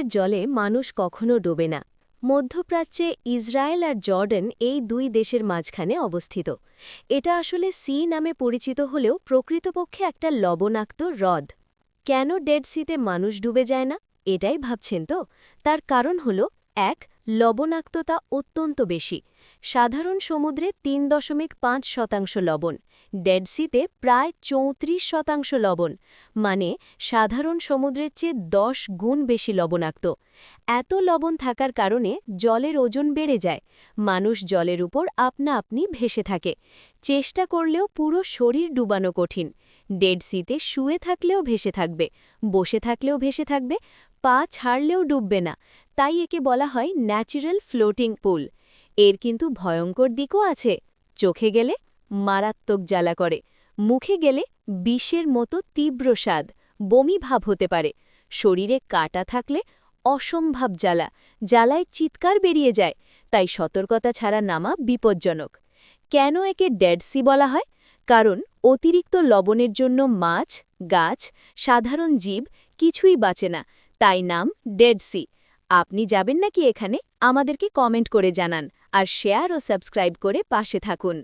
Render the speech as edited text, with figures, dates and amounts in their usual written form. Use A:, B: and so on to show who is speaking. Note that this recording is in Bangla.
A: সমুদ্রের জলে মানুষ কখনো ডোবে না। মধ্যপ্রাচ্যে ইসরায়েল আর জর্ডান এই দুই দেশের মাঝখানে অবস্থিত। এটা আসলে সি নামে পরিচিত হলেও প্রকৃতপক্ষে একটা লবণাক্ত হ্রদ। কেন ডেড সিতে মানুষ ডুবে যায় না, এটাই ভাবছেন তো? তার কারণ হল ১. লবণাক্ততা অত্যন্ত বেশি। সাধারণ সমুদ্রে ৩.৫% লবণ, ডেড সিতে প্রায় ৩৪% লবণ, মানে সাধারণ সমুদ্রের চেয়ে ১০ গুণ বেশি লবণাক্ত। এত লবণ থাকার কারণে জলের ওজন বেড়ে যায়, মানুষ জলের উপর আপনা আপনি ভেসে থাকে। চেষ্টা করলেও পুরো শরীর ডুবানো কঠিন। ডেড সিতে শুয়ে থাকলেও ভেসে থাকবে, বসে থাকলেও ভেসে থাকবে, পা ছাড়লেও ডুববে না। তাই একে বলা হয় ন্যাচারাল ফ্লোটিং পুল। এর কিন্তু ভয়ঙ্কর দিকও আছে। চোখে গেলে মারাত্মক জ্বালা করে, মুখে গেলে বিষের মতো তীব্র স্বাদ, বমি ভাব হতে পারে। শরীরে কাটা থাকলে অসম্ভব জ্বালা, জ্বালায় চিৎকার বেরিয়ে যায়। তাই সতর্কতা ছাড়া নামা বিপজ্জনক। কেন একে ডেড সি বলা হয়? কারণ অতিরিক্ত লবণের জন্য মাছ, গাছ, সাধারণ জীব কিছুই বাঁচে না। তাই নাম ডেড সি। আপনি যাবেন নাকি এখানে? আমাদেরকে কমেন্ট করে জানান, আর শেয়ার ও সাবস্ক্রাইব করে পাশে থাকুন।